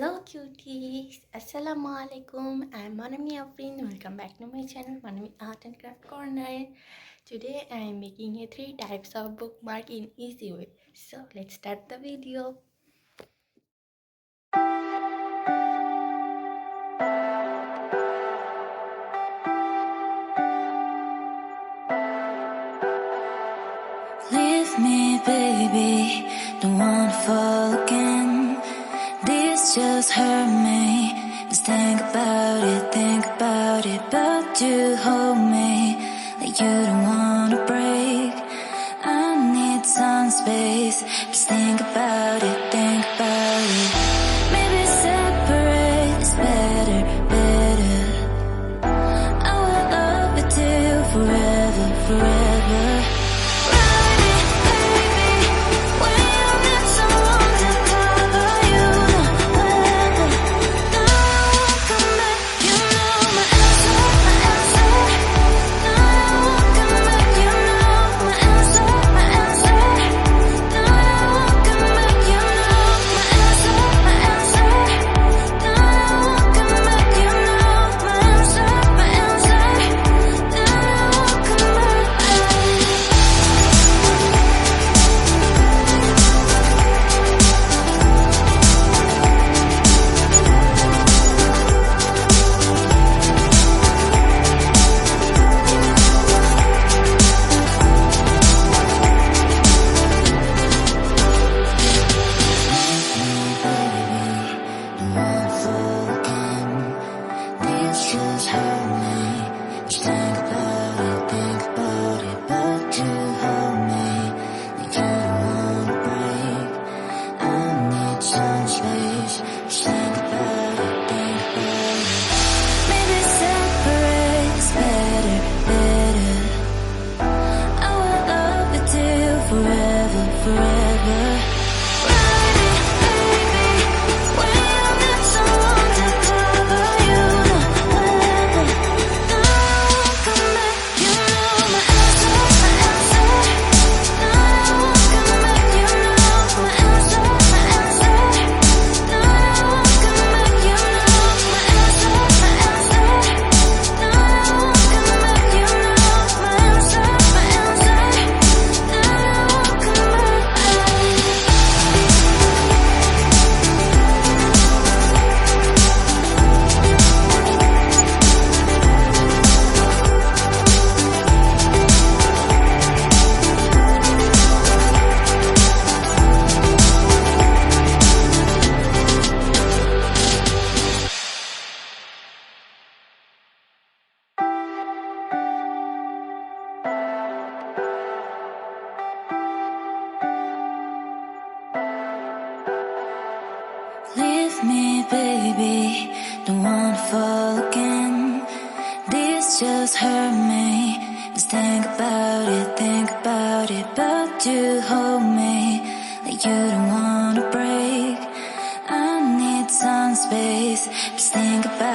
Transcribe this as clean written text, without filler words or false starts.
Hello cuties, Assalamualaikum. I'm Manami Afrin. Welcome back to my channel Manami Art and Craft Corner. Today I am making a 3 types of bookmark in easy way. So let's start the video. Leave me, baby, don't wanna fall again. This just hurt me. Just think about it, but you hold me like you don't wanna break. I need some space. Just think about it. Maybe separate is better. I will love you till forever. Leave me, baby, don't wanna fall again. This just hurt me. Just think about it, but you hold me like you don't wanna break. I need some space. Just think about